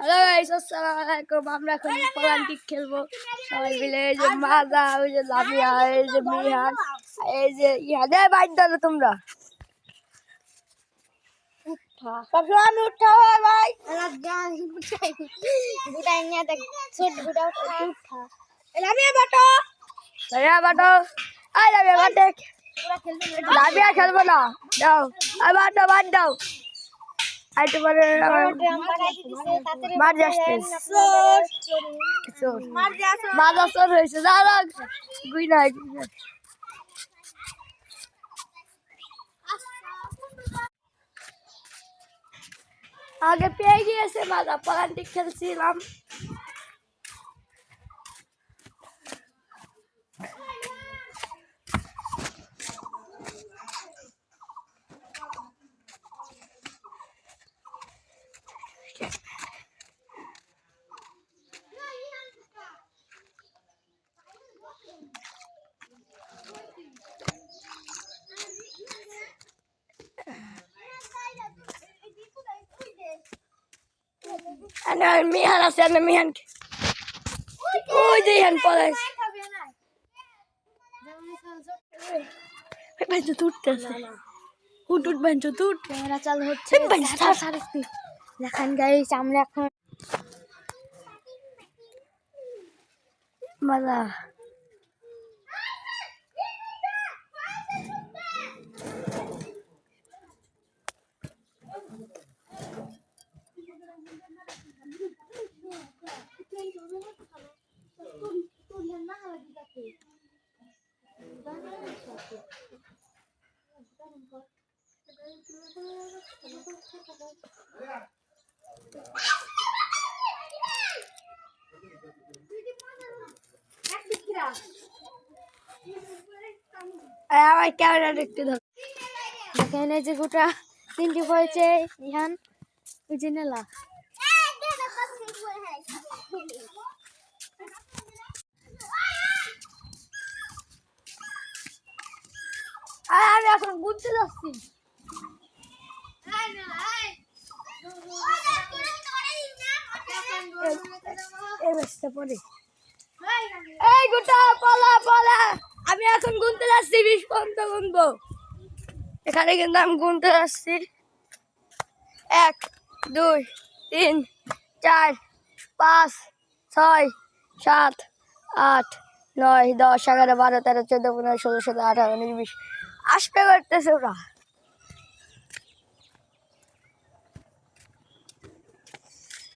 Hello guys, আসসালামু আলাইকুম। আমরা এখন প্লান্টিক খেলবো সবাই মিলে। এই যে মাজা, ওই যে লামিয়া, এই যে মিহান, এই যে ইহাদে বাইর দাও তোমরা। সবসময় আমি উঠা হয় ভাই। লামিয়া বাটো, লামিয়া বাটো, আই লামিয়া বাটে। লামিয়া খেলবো না, দাও আর বাটো, বাদ দাও। আই তোমার মার যাচ্ছে, মাজা চোর হয়েছে, দাঁড়া গুই নাই। আগে পেয়ে গিয়েছে মাজা, প্লান্টিক খেলছিলাম। মিহান আছে না, মিহান ওই যে ইহান পলাইছে। ক্যামেরা চালু হচ্ছে। দেখেন গাইস, আমরা এখন মজা আমার ক্যামেরা দেখতে ধর। দেখেন এই যে গোটা তিনটি পড়েছে ইহান, ওই যে নেলা। আমি এখন বুঝতে যাচ্ছি। এই গোটা পলা পলা, আমি এখন গুনতে যাচ্ছি, 20 পর্যন্ত গুনবো। এখানে কিন্তু আমি গুনতে যাচ্ছি 1 2 3 4 5 6 7 8 9 10 11 12 13 14 15 16 17 18 19 20 আসতে করতেছে ওরা।